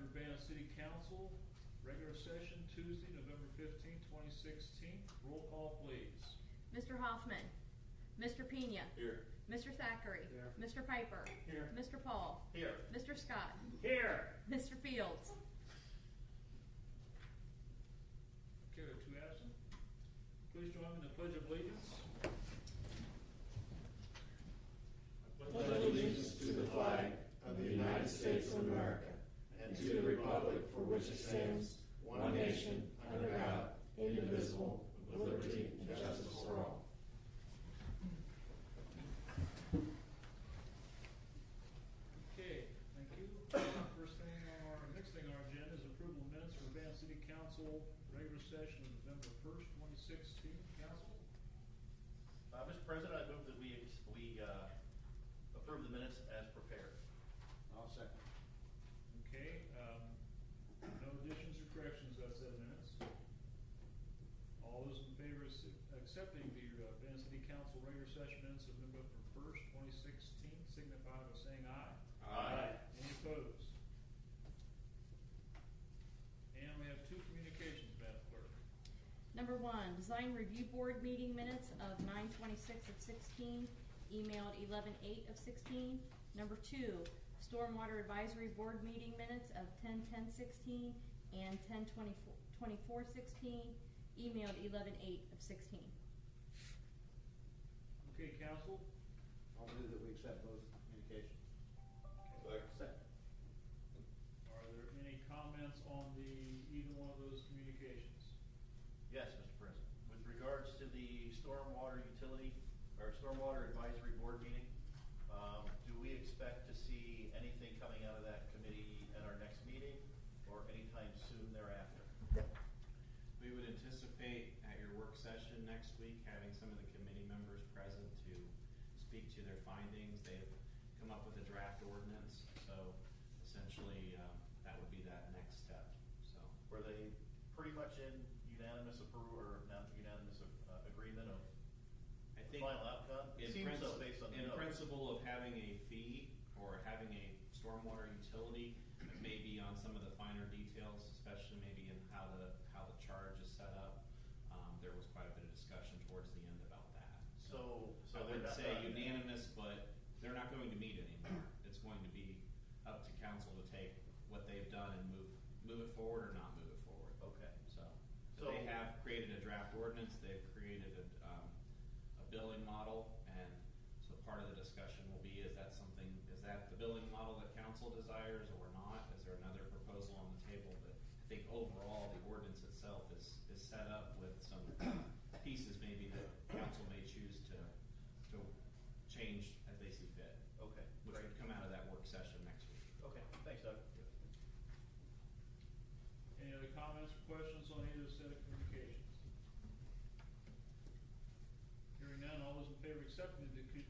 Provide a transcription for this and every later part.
Urbana City Council, regular session Tuesday, November 15, 2016. Roll call, please. Mr. Hoffman. Mr. Pena. Here. Mr. Thackeray. Here. Mr. Piper. Here. Mr. Paul. Here. Mr. Scott. Here. Mr. Fields. Okay, we have 2 absent. Please join me in the Pledge of Allegiance. Pledge allegiance to the flag of the United States of America and to the republic for which it stands, one nation, under God, indivisible, with liberty and justice for all. Okay, thank you. Next thing on our agenda is approval of minutes for Urbana City Council regular session of November 1st, 2016. Council? Mr. President, I move that we approve the minutes as prepared. I'll second. Okay, no additions or corrections to that set of minutes. All those in favor of accepting the Urbana City Council regular session minutes of November 1st, 2016, signify by saying aye. Aye. Any opposed? And we have 2 communications, Madam Clerk. Number 1, Design Review Board meeting minutes of 9/26 of 16, emailed 11/8 of 16. Number 2, Stormwater Advisory Board meeting minutes of 10/10/16 and 10/24/16, emailed 11/8 of 16. Okay, Council? I'll move that we accept both communications. Second. Are there any comments on either one of those communications? Yes, Mr. President. With regards to the stormwater utility or stormwater advisory board meeting, do we expect to see anything coming out of that committee at our next meeting or anytime soon thereafter? We would anticipate at your work session next week having some of the committee members present to speak to their findings. They've come up with a draft ordinance, so essentially that would be that next step. So Were they pretty much in unanimous approval or not unanimous agreement of I the think final outcome? It seems so based on the in notes. principle of having a fee or having a stormwater utility, maybe on some of the finer details, especially maybe in how the charge is set up. There was quite a bit of discussion towards the end about that. So I they're would not say done yet. unanimous, but they're not going to meet anymore. It's going to be up to council to take what they've done and move it forward or not move it forward. Okay. So So- they have created a draft ordinance. They've created a billing model, and so part of the discussion will be: is that the billing model that council desires or not? Is there another proposal on the table? But I think overall the ordinance itself is set up with some pieces maybe that council may choose to change as they see fit. Okay. Which Great. would come out of that work session next week. Okay. Thanks, Doug. Any other comments or questions on either set of communications? Hearing none, all those in favor of accepting the 2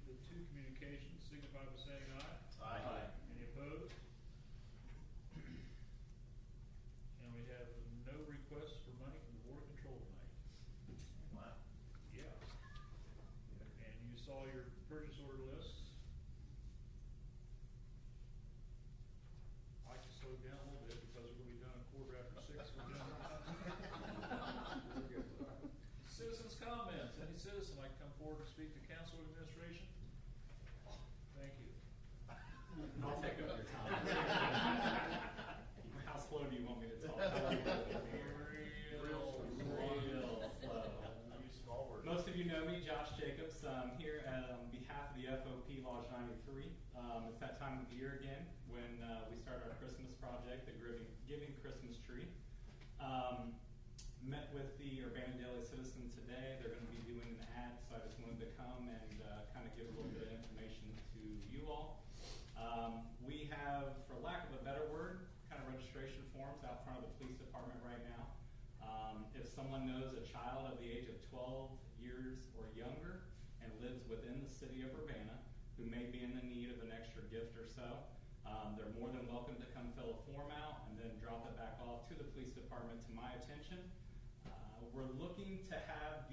communications signify by saying aye. Aye. Any opposed? And we have no requests for money from the Board of Control tonight. Wow. Yeah. And you saw your purchase order lists. I like to slow down a little bit because we're going to be done at 6:15. Citizens' comments. Any citizen like to come forward and speak to council or administration? Thank you. I'll take up your time. How slow do you want me to talk? Real slow. Use small words. Most of you know me, Josh Jacobs. I'm here on behalf of the FOP Lodge 93. It's that time of the year again when we start our Christmas project, the Giving Christmas Tree. Met with the Urbana Daily Citizen today. They're going to be doing an ad, so I just wanted to come and kind of give a little bit of information to you all. We have, for lack of a better word, kind of registration forms out front of the police department right now. If someone knows a child of the age of 12 years or younger and lives within the city of Urbana who may be in the need of an extra gift or so, they're more than welcome to come fill a form out and then drop it back off to the police department to my attention. We're looking to have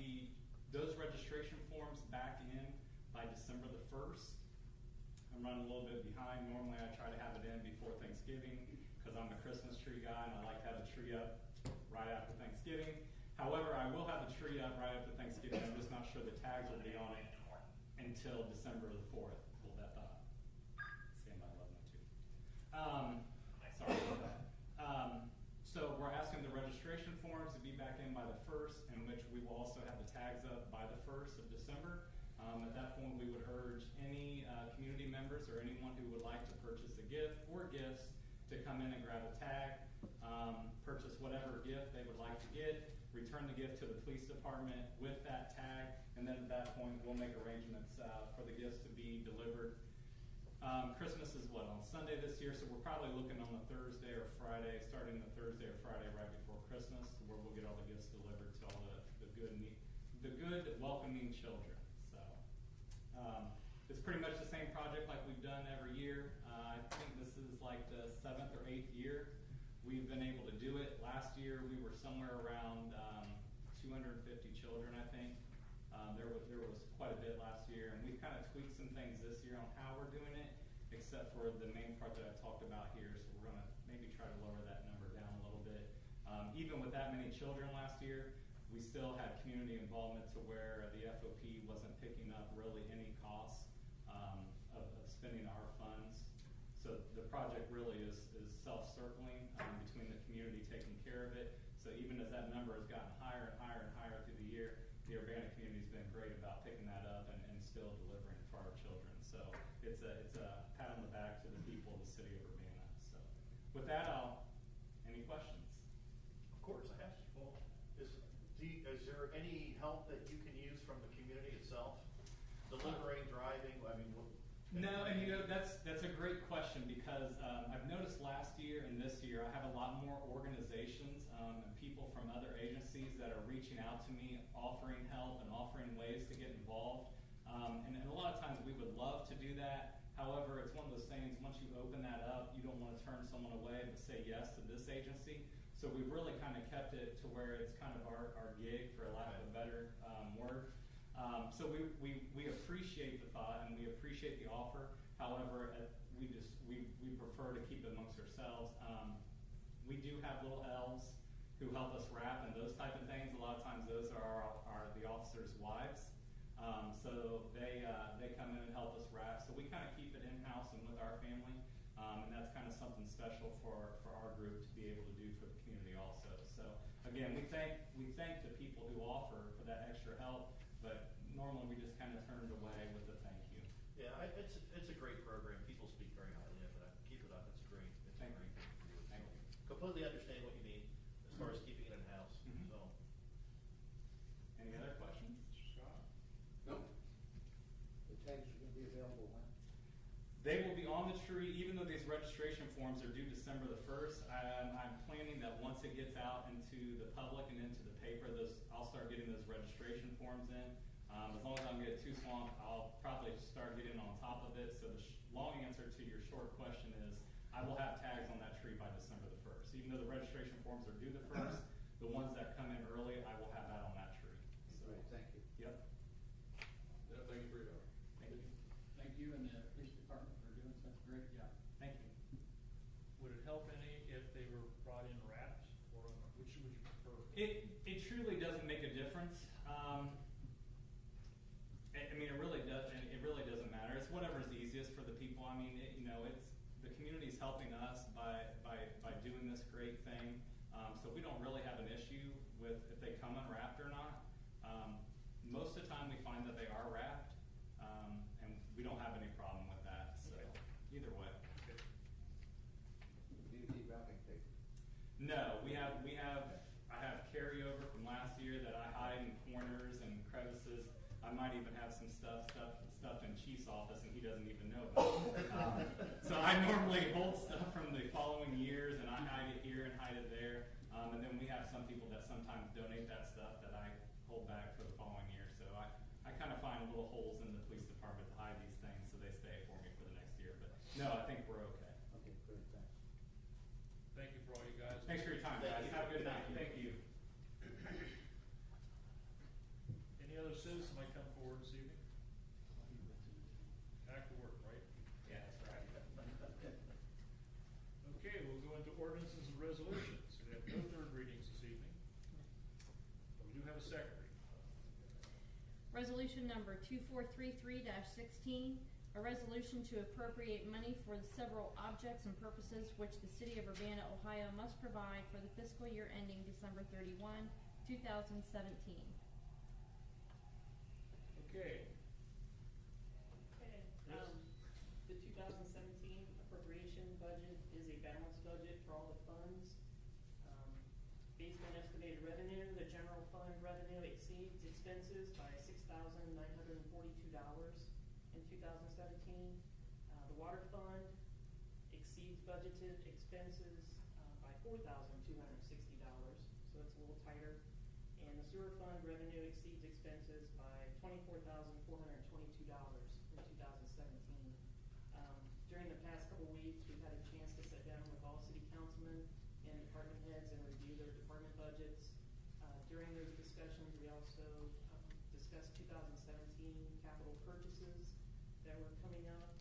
those registration forms back in by December the 1st. I'm running a little bit behind. Normally I try to have it in before Thanksgiving. because I'm a Christmas tree guy and I like to have the tree up right after Thanksgiving. However, I will have the tree up right after Thanksgiving. I'm just not sure the tags will be on it until December the 4th. Hold that thought. Stand by 11:02. Sorry about that. So we're asking the registration forms to be back in by the 1st, in which we will also have the tags up by the 1st of December. At that point, we would urge any community members or anyone who would like to purchase a gift or gifts to come in and grab a tag, purchase whatever gift they would like to get, return the gift to the police department with that tag, and then at that point, we'll make arrangements for the gifts to be delivered. Christmas is what, on Sunday this year, so we're probably looking on the Thursday or Friday, starting the Thursday or Friday right before Christmas, where we'll get all the gifts delivered to all the good, welcoming children. So it's pretty much the same project like we've done every year. I think this is like the 7th or 8th year we've been able to do it. Last year we were somewhere around 250 children, I think. There was quite a bit last year, and we've kind of tweaked some things this year on how we're doing it, except for the main part that I talked about here. So we're going to maybe try to lower that number down a little bit. Even with that many children last year, we still had community involvement to where the FOP wasn't picking up really any costs of spending our funds. So the project really is self-circling between the community taking care of it. So even as that number has gotten higher and higher and higher through the year, the Urbana community's been great about picking that up and still delivering for our children. So it's a pat on the back to the people of the city of Urbana. So with that, any questions? Of course, I have. Well, is there any help that you can use from the community itself? Delivering, driving, I mean, what? No, and that's a great question, because I've noticed last year and this year I have a lot more organizations and people from other agencies that are reaching out to me, offering help and offering ways to get involved. And a lot of times we would love to do that. However, it's one of those things, once you open that up, you don't want to turn someone away but say yes to this agency. So we've really kind of kept it to where it's kind of our gig, for lack of a better word. So we appreciate the thought and we appreciate the offer. However, we prefer to keep it amongst ourselves. We do have little elves who help us wrap and those type of things. A lot of times those are the officers' wives. So they come in and help us wrap. So we kind of keep it in-house and with our family. And that's kind of something special for our group to be able to do for the community also. So again, we thank the people who offer for that extra help, but normally we just kind of turn it away with a thank you. Yeah, it's a great program. People speak very highly of it. Keep it up. It's great. It's Thank a great you. thing to do. Thank So, you. completely understand what you mean as far as keeping it in-house. Mhm. So, Any other questions? Scott? No. The tags are going to be available when? They will be on the tree, even though these registration forms are due December the 1st. I'm planning that once it gets out into the public and into the paper, I'll start getting those registration forms in. As long as I don't get too swamped, I'll probably start getting on top of it. So the long answer to your short question is, I will have tags on that tree by December the 1st. Even though the registration forms are due the 1st, the ones that come in early, I will have that on that tree. So, Great, thank you. yep. Yeah, thank you for your help. Thank you. Thank you and the police department for doing such a great job. Thank you. Would it help any if they were brought in wrapped, or which would you prefer? It truly doesn't make a difference. I mean, it really doesn't matter. It's whatever's easiest for the people. I mean, it's the community's helping us by doing this great thing. So we don't really have an issue with if they come unwrapped or not. Most of the time, we find that they are wrapped, and we don't have any problem with that. So either way. Okay. Do you need wrapping paper? No, I have carryover from last year that I hide in corners and crevices. I might even have some stuff in Chief's office and he doesn't even know about it. So I normally hold stuff from the following years and I hide it here and hide it there. And then we have some people that sometimes donate that stuff that I hold back for the following year. So I kind of find little holes in the police department to hide these things so they stay for me for the next year. But no, I think we're okay. Okay, great, thanks. Thank you for all you guys. Thanks for your time, guys. Have a good night. Thank you. Any other citizens might come forward this evening? Back to work, right? Yeah, that's right. Okay, we'll go into ordinances and resolutions. We have no third readings this evening. But we do have a second reading. Resolution number 2433-16, a resolution to appropriate money for the several objects and purposes which the city of Urbana, Ohio must provide for the fiscal year ending December 31, 2017. Okay. Okay, Yes. the 2017 appropriation budget is a balanced budget for all the funds. Based on estimated revenue, the general fund revenue exceeds expenses by $6,942 in 2017. The water fund exceeds budgeted expenses by $4,260, so it's a little tighter. And the sewer fund revenue exceeds expenses by $24,422 in 2017. During the past couple weeks, we've had a chance to sit down with all city councilmen and department heads and review their department budgets. During those discussions, we also discussed 2017 capital purchases that were coming up.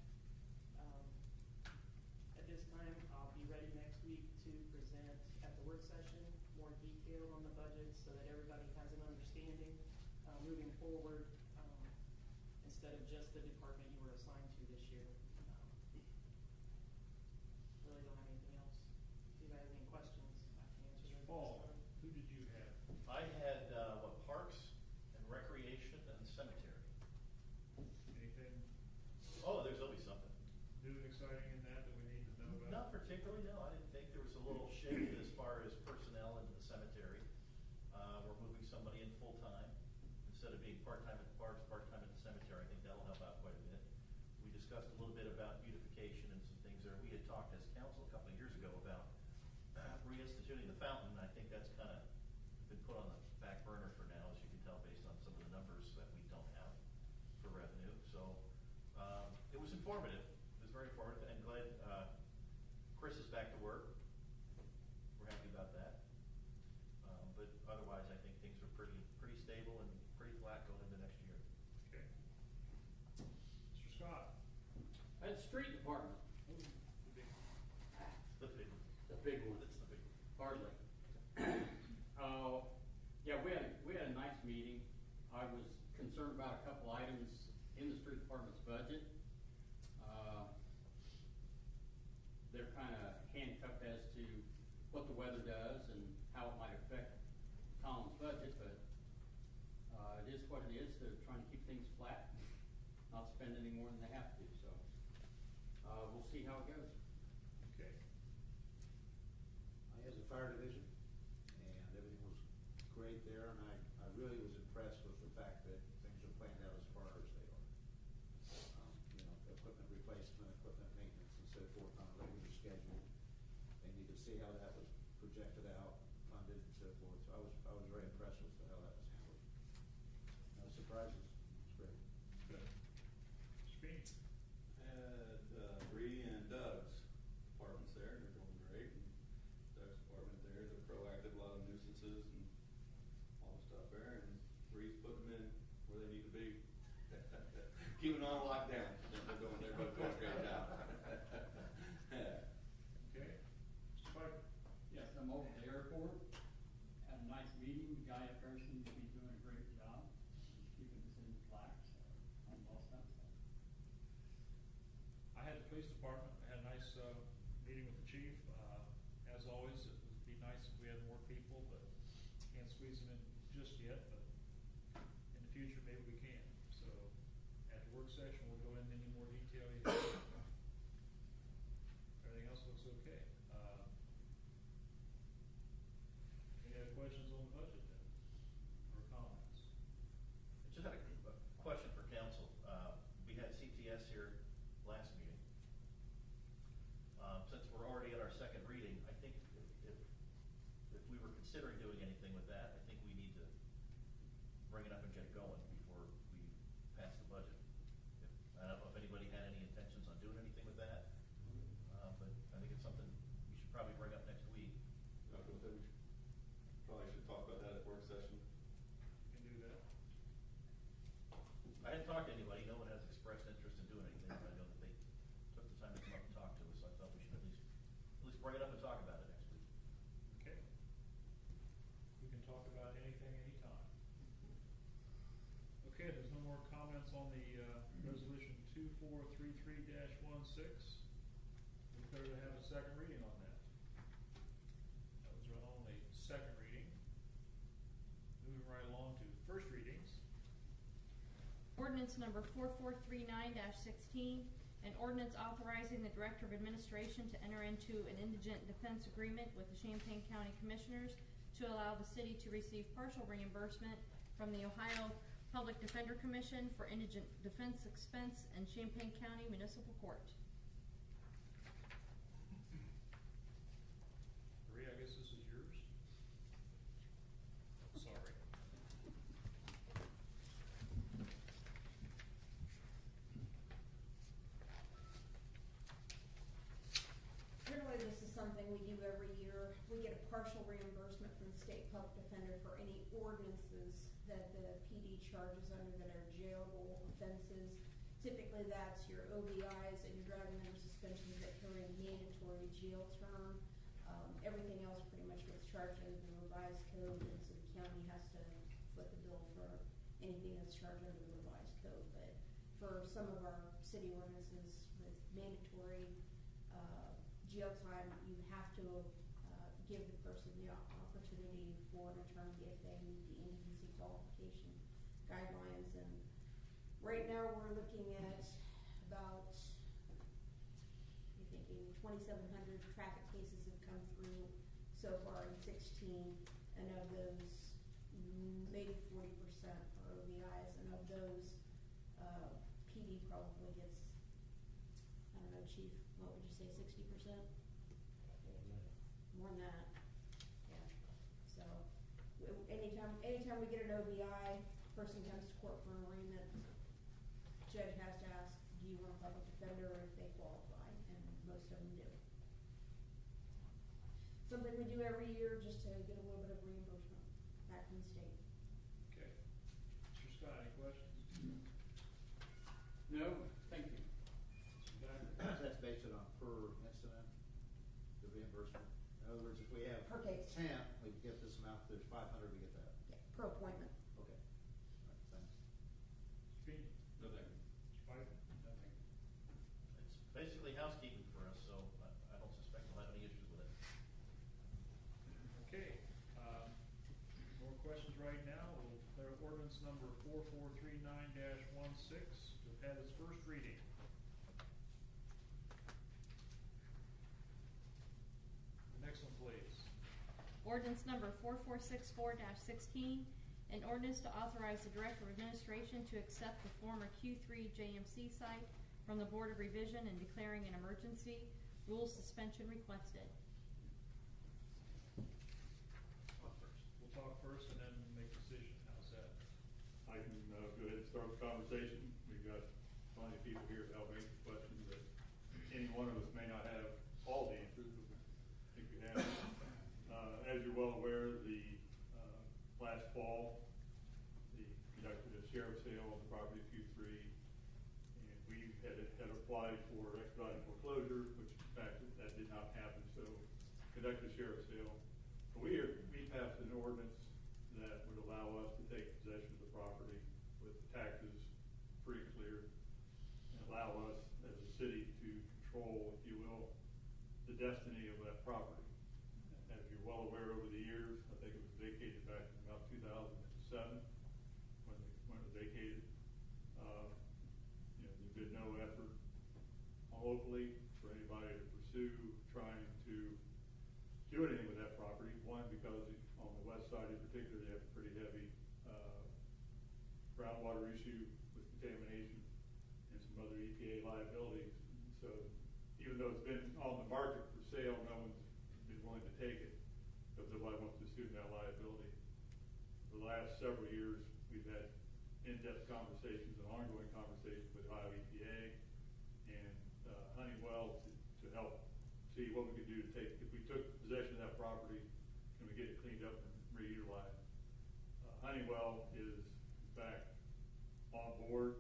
At this time, I'll be ready next week to present at the work session more detail on the budget so that everybody has an understanding moving forward instead of just the department you were assigned to this year. Really don't have anything else. If you guys have any questions, I can answer those. Paul, who did you have? I had, Parks and Recreation and Cemetery. Anything Oh, there's always something. new and exciting in that we need to know about? Not particularly, no. I didn't think there was a little shift as far as personnel into the cemetery. We're moving somebody in full-time. Instead of being part-time at the parks, part-time at the cemetery. I think that'll help out quite a bit. We discussed a little bit about beautification and some things there. We had talked as council a couple of years ago about reinstituting the fountain. I think that's kind of been put on the back burner for now, as you can tell based on some of the numbers that we don't have for revenue. So it was informative. It was very informative, and glad Chris is back to work. We're happy about that. But otherwise, I think things are pretty stable and pretty flat going into next year. Okay. Mr. Scott? That's street department, The big- The big, the big one, that's the big one. hardly. Yeah, we had a nice meeting. I was concerned about a couple items in the street department's budget. They're kind of handcuffed as to what the weather does and how it might affect Colin's budget, but it is what it is. They're trying to keep things flat, not spend any more than they have to, so we'll see how it goes. Okay. I had the fire division, and everything was great there, and I really was impressed with the fact that things are planned out as far as they are. Equipment replacement, equipment maintenance, and so forth on a regular schedule. They need to see how that was projected out, funded, and so forth. So I was very impressed with how that was handled. No surprises. It's great. Good. Mr. Bean? Had Bree and Doug's departments there, they're doing great. And Doug's department there, they're proactive, a lot of nuisances and all the stuff there, and Bree's putting them in where they need to be. Keeping on lockdown, they're both doing a great job. Okay. Mr. Piper? Yes, I'm over at the airport, had a nice meeting, Guy Person, he's doing a great job, he's keeping us in slack, so I'm all set. I had the police department, I had a nice meeting with the chief. As always, it would be nice if we had more people, but can't squeeze them in just yet, but in the future, maybe we can. So at the work session, we'll go into any more detail. Everything else looks okay. Any other questions on the budget then, or comments? I just had a question for council. We had CTS here last meeting. Since we're already at our second reading, I think if we were considering doing anything with that, I think we need to bring it up and get it going before we pass the budget. I don't know if anybody had any intentions on doing anything with that, but I think it's something we should probably bring up next week. Probably should talk about that at work session. We can do that. I hadn't talked to anybody. No one has expressed interest in doing anything, but I know that they took the time to come up and talk to us. So I thought we should at least bring it up talk about anything, anytime. Okay, there's no more comments on the, resolution 2433-16. We better to have a second reading on that. That was our only second reading. Moving right along to first readings. Ordinance number 4439-16, an ordinance authorizing the Director of Administration to enter into an indigent defense agreement with the Champaign County Commissioners to allow the city to receive partial reimbursement from the Ohio Public Defender Commission for indigent defense expense in Champaign County Municipal Court. Marie, I guess this is yours. Sorry. Generally, this is something we do every year. We get a partial reimbursement from the state public defender for any ordinances that the PD charges under that are jailable offenses. Typically, that's your OVIs and your driving under suspensions that carry a mandatory jail term. Everything else pretty much gets charged under the revised code, and so the county has to foot the bill for anything that's charged under the revised code. But for some of our city ordinances with mandatory jail time, you have to give the person the opportunity for an attorney if they meet the indigency qualification guidelines. And right now, we're looking at about, you're thinking 2,700 traffic cases have come through so far in 16, and of those, maybe 40% are OVIs, and of those, PD probably gets, I don't know, Chief, what would you say, 60%? More than that, yeah. So, anytime we get an OVI, person comes to court for an arraignment, judge has to ask, do you want a public defender, or if they qualify, and most of them do. Something we do every year just to get a little bit of reimbursement back from the state. Okay. Mr. Scott, any questions? No, thank you. Mr. Thacker? That's based on per incident, the reimbursement. In other words, if we have Per case. 10, we get this amount. If there's 500, we get that. Yeah, per appointment. Okay. All right, thanks. Feeney? No, thank you. Mr. Piper? Nothing. It's basically housekeeping for us, so I don't suspect we'll have any issues with it. Okay, more questions right now. We'll declare ordinance number 4439-16 to have had its first reading. The next one, please. Ordinance number 4464-16, an ordinance to authorize the Director of Administration to accept the former Q3 JMC site from the Board of Revision and declaring an emergency. Rule suspension requested. Talk first. We'll talk first and then make a decision. How's that? I can go ahead and start the conversation. We've got plenty of people here to help answer questions that any one of us may not have all the answers, but I think we have. As you're well aware, last fall, they conducted a sheriff's sale on the property of Q3, and we had applied for expedited foreclosure, which in fact that did not happen, so conducted a sheriff's sale. We passed an ordinance that would allow us to take possession of the property with the taxes free and clear, and allow us as a city to control, if you will, the destiny of that property. As you're well aware, over the years, I think it was vacated back in about 2007 when it was vacated. There's been no effort locally for anybody to pursue trying to do anything with that property. One, because on the west side in particular, they have a pretty heavy groundwater issue with contamination and some other EPA liabilities. So even though it's been on the market for sale, no one's been willing to take it because nobody wants to assume that liability. For the last several years, we've had in-depth conversations and ongoing conversations with Ohio EPA and Honeywell to help see what we could do to take, if we took possession of that property, can we get it cleaned up and reutilized? Honeywell is in fact on board.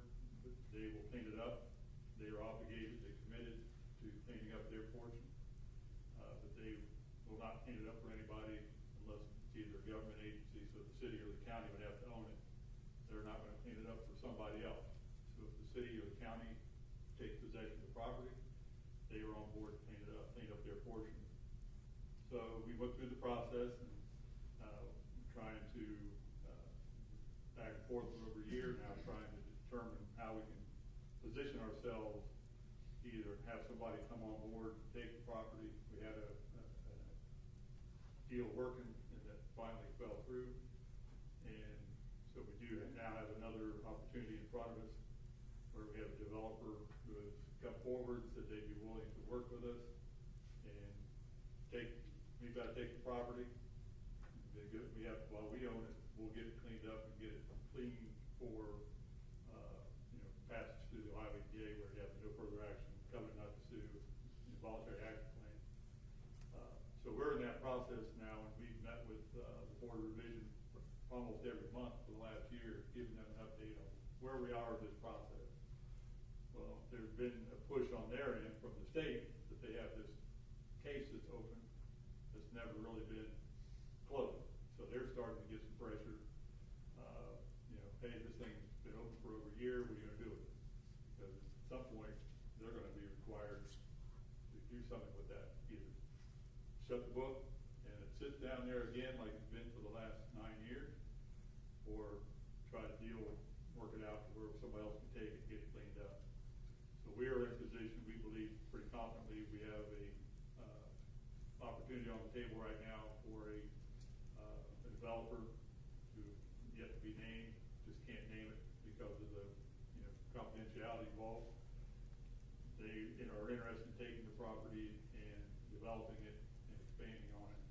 They will clean it up. They are obligated, they committed to cleaning up their portion, but they will not clean it up for anybody unless either a government agency, so the city or the county would have to own it. They're not gonna clean it up for somebody else. So if the city or the county take possession of the property, they were on board to clean up their portion. So we went through the process and, trying to, back and forth for over a year now, trying to determine how we can position ourselves, either have somebody come on board, take the property. We had a deal working and that finally fell through. And so we do now have another opportunity in front of us where we have a developer who has come forward, said they'd be willing to work with us and we've got to take the property. We have, while we own it, we'll get it cleaned up and get it clean for, passage through the Ohio EPA where you have no further action, covenant not to sue, voluntary action claim. So we're in that process now, and we've met with the Board of Revision almost every month for the last year, giving them an update on where we are with this process. Well, there's been a push on their end from the state that they have this case that's open that's never really been closed. So they're starting to get some pressure. Hey, this thing's been open for over a year, what are you gonna do with it? Because at some point, they're gonna be required to do something with that. Either shut the book and it sits down there again like it's been for the last 9 years, or try to work it out to where somebody else can take it and get it cleaned up. So we are in a position, we believe pretty confidently, we have a opportunity on the table right now for a developer who yet to be named, just can't name it because of the confidentiality involved. They are interested in taking the property and developing it and expanding on it.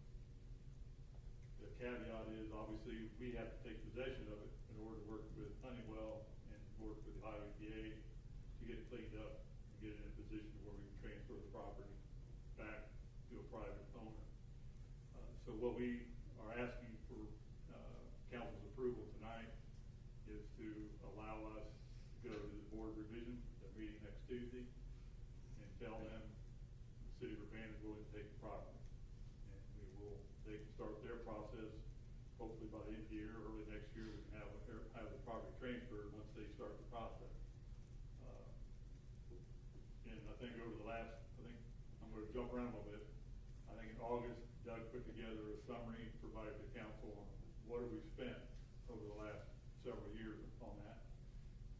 The caveat is obviously we have to take possession of it in order to work with Honeywell and work with the Ohio EPA to get it cleaned up and get it in a position where we can transfer the property back to a private owner. So what we are asking for council's approval tonight is to allow us to go to the Board of Revision, the meeting next Tuesday, and tell them the city of Urbana is willing to take the property. And they can start their process, hopefully by the end of the year, early next year, we can have the property transferred once they start the process. And I think I'm going to jump around a little bit. I think in August, Doug put together a summary, provided the council on what have we spent over the last several years on that.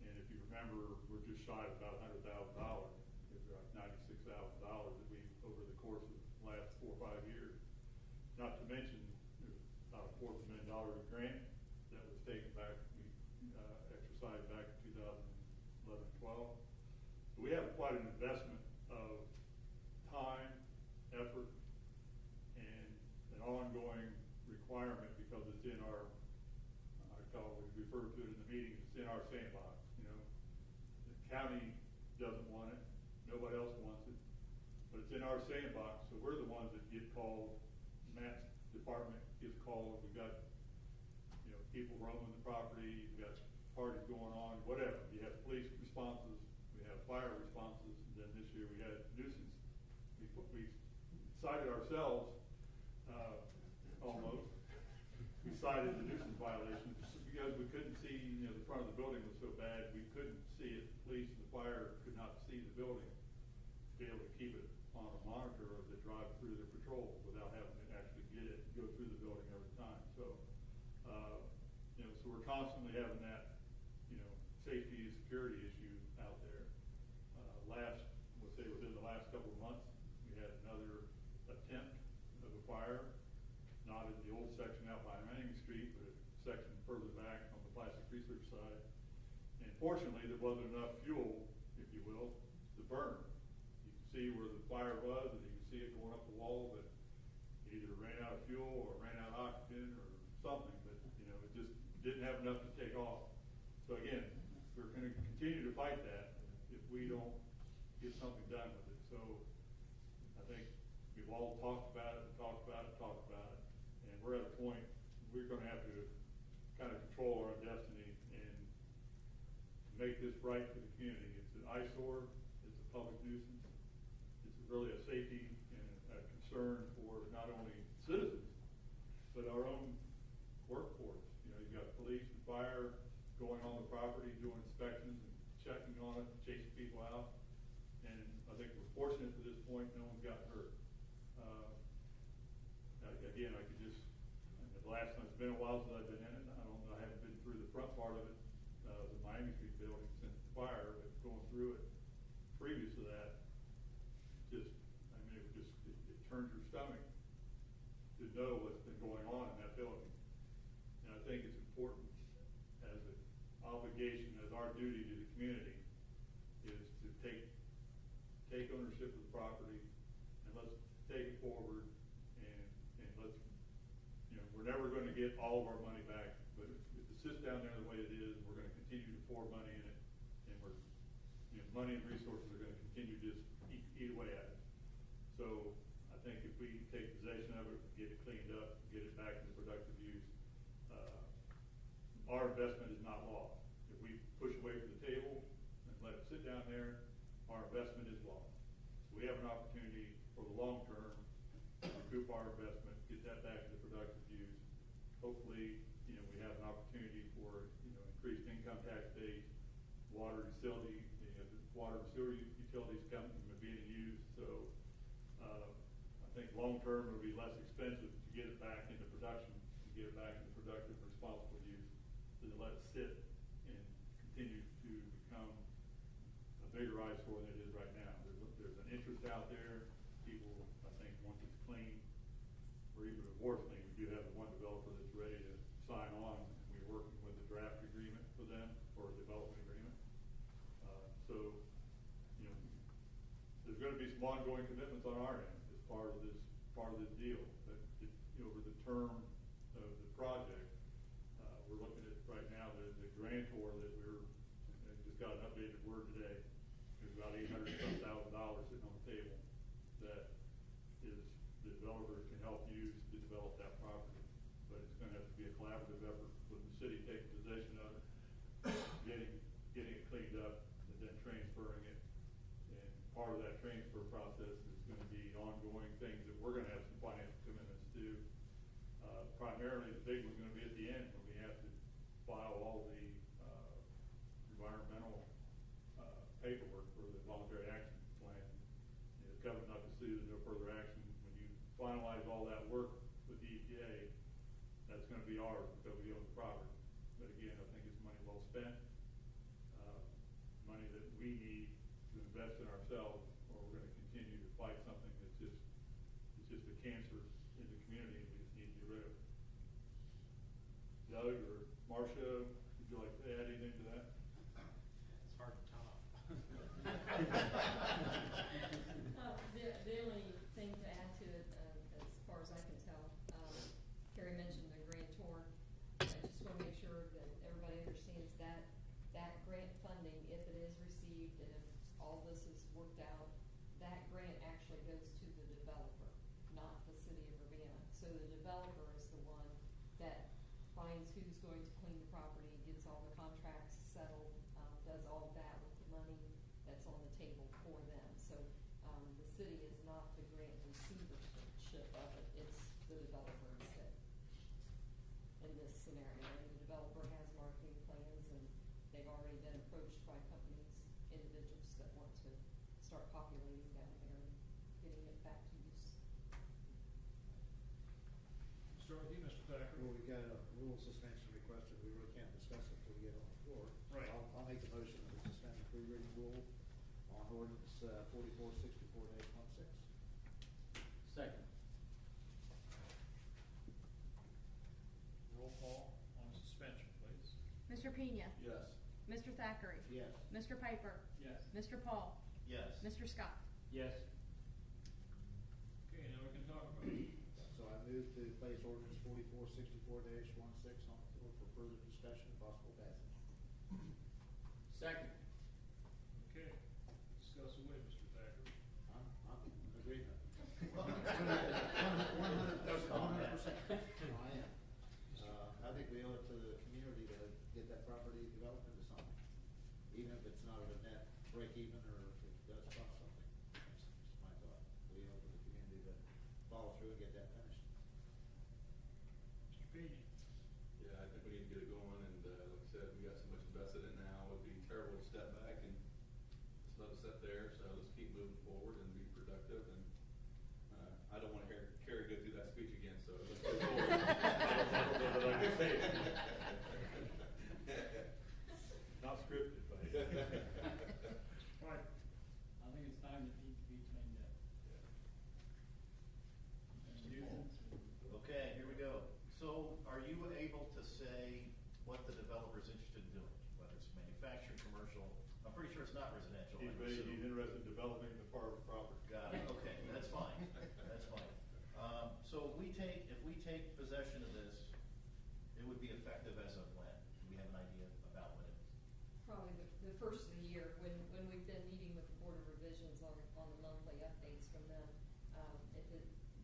And if you remember, we're just shy of about $100,000. It's like $96,000 that we, over the course of the last 4 or 5 years. Not to mention, there's about $250,000 in grant that was taken back, we exercised back in 2011-12. So we have quite an investment of time, effort, and an ongoing requirement because it's in our, we refer to it in the meeting, it's in our sandbox. The county doesn't want it, nobody else wants it, but it's in our sandbox, so we're the ones that get called. Matt's department gets called. We've got people roaming the property, you've got parties going on, whatever. You have police responses, we have fire responses, and then this year we had nuisance. We cited ourselves, almost. We cited the nuisance violations because we couldn't see, the front of the building was so bad, we couldn't see it. The police and the fire could not see the building to be able to keep it on a monitor or to drive through their patrol without having to actually go through the building every time. So, so we're constantly having that, safety and security issue out there. Within the last couple of months, we had another attempt of a fire, not in the old section out by Manning Street, but a section further back on the plastic research side. And fortunately, there wasn't enough fuel, if you will, to burn. You can see where the fire was, and you can see it going up the wall, but it either ran out of fuel or ran out of oxygen or something, but it just didn't have enough to take off. So again, we're going to continue to fight that if we don't get something done with it. So I think we've all talked about it, and we're at a point we're going to have to kind of control our destiny and make this right for the community. It's an eyesore, it's a public nuisance, it's really a safety and a concern for not only citizens, but our own workforce. You know, you've got police and fire going on the property, doing inspections and checking on it, chasing people out. And I think we're fortunate to this point, no one's gotten hurt. Again, I could just, the last time, it's been a while since I've been in it. I haven't been through the front part of it, the Miami Street building since the fire, but going through it previous to that, just, I mean, it turns your stomach to know what's been going on in that building. And I think it's important as an obligation, as our duty to the community, is to take ownership of the property and let's take it forward and let's, you know, we're never gonna get all of our money back, but if it sits down there the way it is, we're gonna continue to pour money in it, and we're, you know, money and resources are gonna continue to just eat away at it. So I think if we take possession of it, get it cleaned up, get it back into productive use, our investment is not lost. If we push away from the table and let it sit down there, our investment is lost. So we have an opportunity for the long term to recoup our investment, get that back into productive use. Hopefully, you know, we have an opportunity for, you know, increased income tax base, water utility, you know, the water and sewer utilities being used. So I think long term it'll be less expensive to get it back into production, to get it back into productive, responsible use, than to let it sit and continue to become a bigger eyesore than it is right now. There's an interest out there. People, I think, once it's clean, or even more clean, we do have one developer that's ready to sign on, and we're working with a draft agreement for them, or a development agreement. So, you know, there's gonna be some ongoing commitments on our end as part of this deal. But over the term of the project, we're looking at right now the grantor that I just got an updated word today. There's about $800,000 sitting on the table that is the developer can help use to develop that property. But it's gonna have to be a collaborative effort with the city taking possession of it, getting it cleaned up, and then transferring it. And part of that transfer process is gonna be ongoing things that we're gonna have some financial commitments to. Primarily, the big one's gonna be at the end, when we have to file all the environmental paperwork for the voluntary action plan. You know, covenant not to sue, no further action. When you finalize all that work with the EPA, that's gonna be ours because we own the property. But again, I think it's money well spent, money that we need to invest in ourselves, or we're gonna continue to fight something that's just a cancer in the community and we just need to get rid of it. Doug or Marcia, would you like to add anything to that? It's hard to top. The only thing to add to it, as far as I can tell, Carrie mentioned the grantor. I just want to make sure that everybody understands that grant funding, if it is received and if all this is worked out, that grant actually goes to the developer, not the city of Urbana. So the developer is the one that finds who's going to clean the property, gets all the contracts settled, does all of that with the money that's on the table for them. So the city is not the grant receivership of it, it's the developer instead. In this scenario, and the developer has marketing plans and they've already been approached by companies, individuals that want to start populating down there and getting it back to use. Start with you, Mr. Thacker. Well, we've got a rule suspension requested. We really can't discuss it until we get on the floor. Right. I'll make the motion to suspend the three reading rule on ordinance 4464-16. Second. Roll call on suspension, please. Mr. Pena. Yes. Mr. Thackeray. Yes. Mr. Piper. Yes. Mr. Paul. Yes. Mr. Scott. Yes. Okay, now we can talk about it. So I move to place ordinance 4464-16 on the floor for further discussion and possible passage. Second. Okay, discuss away, Mr. Thacker. I'm in agreement. 100%. I am. I think we owe it to the community to get that property developed into something, even if it's not at a net break even or if it does cost something. That's my thought. We owe it to the community to follow through and get that finished. opinion? Yeah, I think we need to get it going, and, like I said, we got so much invested in now, it'd be terrible to step back and just let it sit there, so let's keep moving forward and be productive, and, I don't wanna hear Carrie go through that speech again, so let's move forward. I don't know that I can say it. Not scripted, but. Right. I think it's time that needs to be cleaned up. Okay, here we go. So are you able to say what the developer's interested in doing, whether it's manufacturing, commercial? I'm pretty sure it's not residential. I would assume. He's interested in developing the part of the property. Got it, okay, that's fine, that's fine. So if we take possession of this, it would be effective as of when? Do we have an idea about when it? Probably the first of the year, when we've been meeting with the Board of Revisions on the monthly updates from them.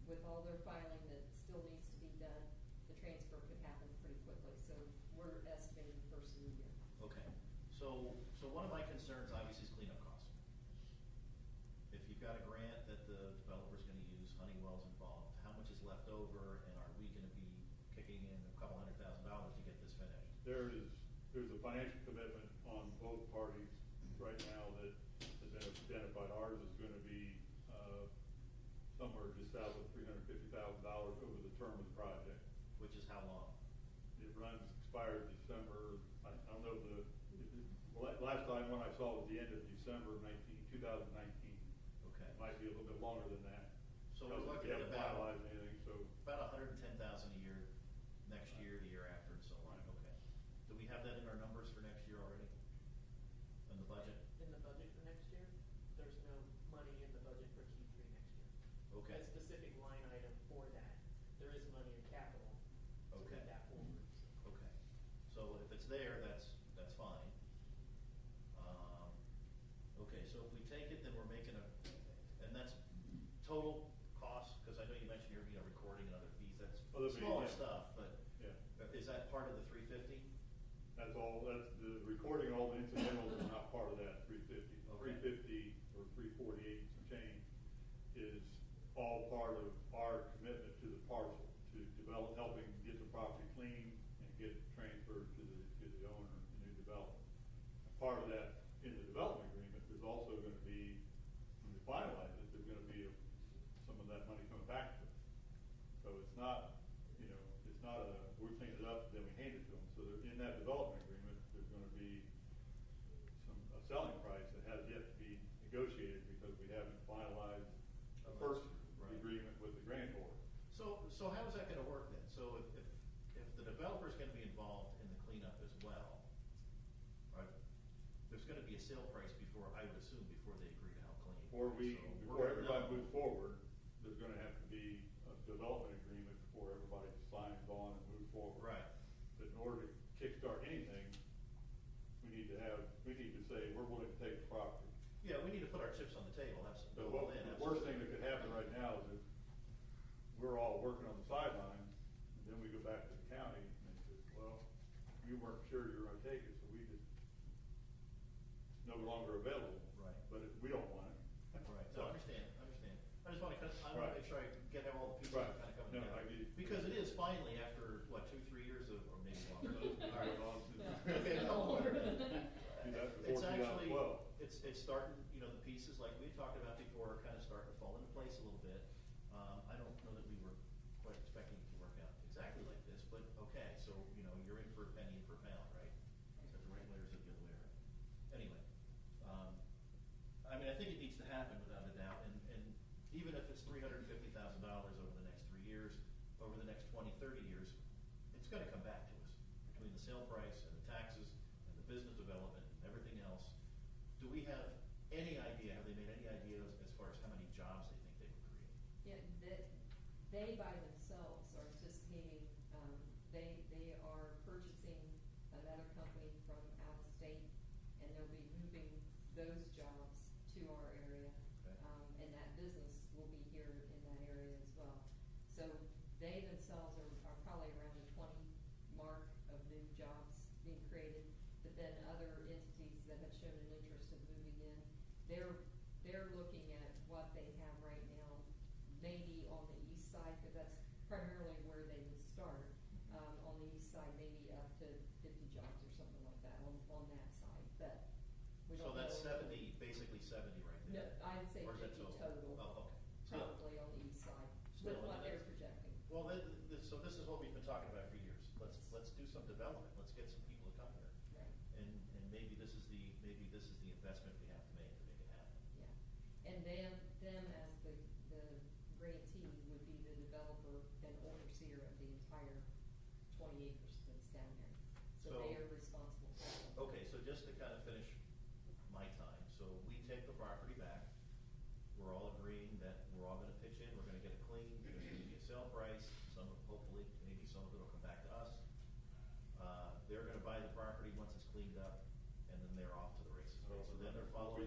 With all their filing that still needs to be done, the transfer could happen pretty quickly, so we're estimating first of the year. Okay, so one of my concerns obviously is cleanup costs. If you've got a grant that the developer's gonna use, Honeywell's involved, how much is left over, and are we gonna be kicking in $200,000 to get this finished? There's a financial commitment on both parties right now that has been identified. Ours is gonna be, somewhere just south of $350,000 over the term of the project. Which is how long? It expires December, I don't know last time when I saw it was the end of December 2019. Okay. It might be a little bit longer than that. So we're Because we looking at haven't about finalized anything, so. about $110,000 a year next year, the year after, and so on. Right. Okay. Do we have that in our numbers for next year already? In the budget? In the budget for next year, there's no money in the budget for Q3 next year. Okay. A specific line item for that. There is money in capital to Okay. move that forward. Okay. So if it's there, that's fine. Okay, so if we take it, then we're making and that's total cost, because I know you mentioned you're, recording and other fees, that's Other fees, smaller yeah. stuff, but Yeah. is that part of the 350? That's the recording, all the incidentals are not part of that 350. Okay. 350 or 348 some change is all part of our commitment to the parcel, to develop, helping get the property clean and get transferred to the owner, the new developer. And part of that, in the development agreement, there's also gonna be, when we finalize it, there's gonna be some of that money coming back to us. So it's not, it's not we clean it up, then we hand it to them. So in that development agreement, there's gonna be a selling price that has yet to be negotiated because we haven't finalized the first Right. agreement with the grantor. So how is that gonna work then? So if the developer's gonna be involved in the cleanup as well, right, there's gonna be a sale price before, I would assume, before they agree to how clean. Before So we're before gonna everybody know. moves forward, there's gonna have to be a development agreement before everybody signs on and moves forward. Right. But in order to kickstart anything, we need to say, we're willing to take the property. Yeah, we need to put our chips on the table, have some, So go all what, in. the worst thing that could happen right now is if we're all working on the sidelines, and then we go back to the county and say, well, you weren't sure you were gonna take it, so we just, it's no longer available. Right. But if we don't want it. Right, So- no, I understand. I just wanna, I wanna Right. make sure I get how all the pieces Right. are kinda coming No, together. I get it. Because it is finally after, what, 2-3 years of, or maybe longer. All right. Yeah. Okay, no, Do that before it's actually, 2012. it's starting, the pieces like we talked about before are kind of starting to fall into place a little bit. I don't know that we were quite expecting it to work out exactly like this, but okay, so, you're in for a penny in for a pound, right? Is that the right way or is it the other way around? Anyway, I think it needs to happen without a doubt, and even if it's $350,000 over the next 3 years, over the next 20, 30 years, it's gonna come back to us, between the sale price and the taxes and the business development and everything else. Do we have any idea, have they made any ideas as far as how many jobs they think they would create? Yeah, they by themselves are anticipating, they are purchasing another company from out of state, and they'll be moving those jobs to our area. Okay. And that business will be here in that area as well. So they themselves are probably around the 20 mark of new jobs being created, but then other entities that have shown an interest of moving in, they're looking at what they have right now, maybe on the east side, because that's primarily where they would start. east side, maybe up to 50 jobs or something like that on that side, but we So don't know. that's 70, basically 70 right No, there. I'd say Or is that 50 total? total, Oh, okay. Still- probably on the east side, Still, with what and they're that's- projecting. Well, so this is what we've been talking about for years. Let's do some development. Let's get some people to come here. Right. And maybe this is the investment we have to make it happen. Yeah, and them as the grantee would be the developer and overseer of the entire 20 acres that's down there. So So- they are responsible for it. Okay, so just to kind of finish my time, so we take the property back. We're all agreeing that we're all gonna pitch in, we're gonna get it clean, there's gonna be a sale price, hopefully, maybe some of it will come back to us. They're gonna buy the property once it's cleaned up, and then they're off to the races. So then they're following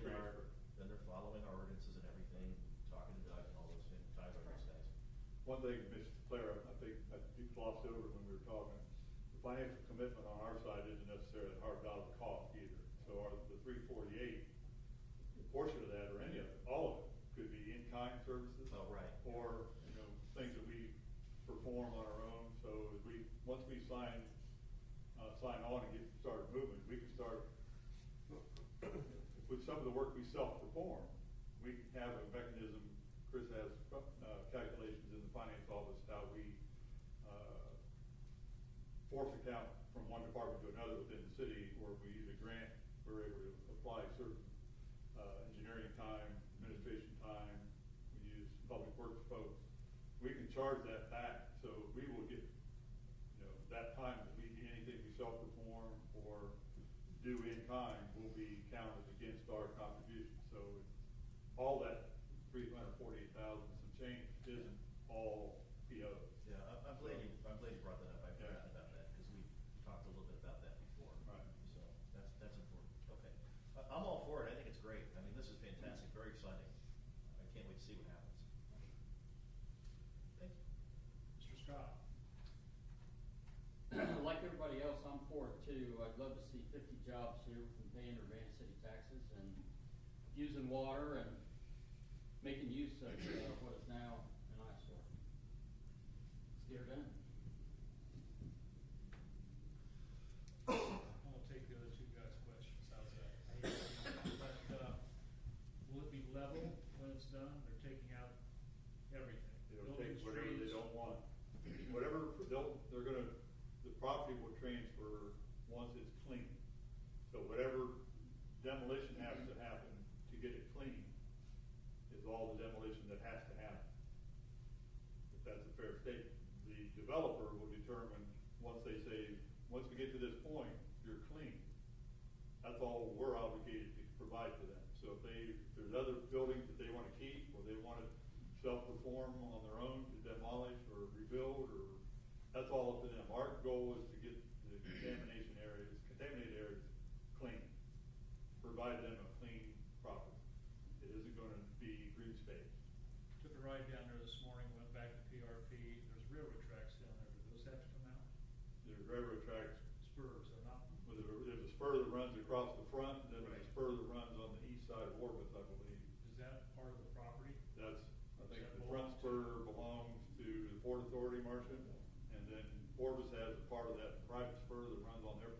our ordinances and everything, talking to Doug and all those things, Tyler and those guys. One thing, Mr. Claire, I think you glossed over when we were talking, the financial commitment on our side isn't necessarily hard dollar cost either. So the 348, a portion of that or any of it, all of it, could be in-kind services. Oh, right. Or, things that we perform on our own. So once we sign on and get started moving, we can start, with some of the work we self-perform, we can have a mechanism. Chris has calculations in the finance office, how we force account from one department to another within the city, or if we use a grant, we're able to apply certain engineering time, administration time, we use public works folks. We can charge that back, so we will get, that time that anything we self-perform or do in kind will be counted against our contribution. So all that 348,000 some change isn't all POs. Yeah, I'm glad you brought that up. I forgot about that, because we talked a little bit about that before. Right. So that's important. Okay. I'm all for it. I think it's great. I mean, this is fantastic, very exciting. I can't wait to see what happens. Thank you. Mr. Scott? Like everybody else, I'm for it too. I'd love to see 50 jobs here from paying their Van City taxes and using water and making use of what is now an eyesore. Let's get her done. I'll take the other two guys' questions. How's that? But, will it be level when it's done? They're taking out everything. They'll Buildings, take whatever they trees. don't want. The property will transfer once it's clean. So whatever demolition has to happen to get it clean is all the demolition that has to happen. If that's a fair statement. The developer will determine, once we get to this point, you're clean. That's all we're obligated to provide to them. So if there's other buildings that they want to keep, or they want to self-perform on their own to demolish or rebuild, or that's all up to them. Our goal is to get the contaminated areas clean. Provide them a clean property. It isn't going to be green space. Took a ride down there this morning, went back to PRP. There's railroad tracks down there. Do those have to come out? There's railroad tracks. Spurs, they're not. There's a spur that runs across the front, and then there's Right. a spur that runs on the east side of Orbit, I believe. Is that part of the property? I think Does that the front belong to- spur belongs to the Port Authority, Marcia, and then Orbis has a part of that private spur that runs on their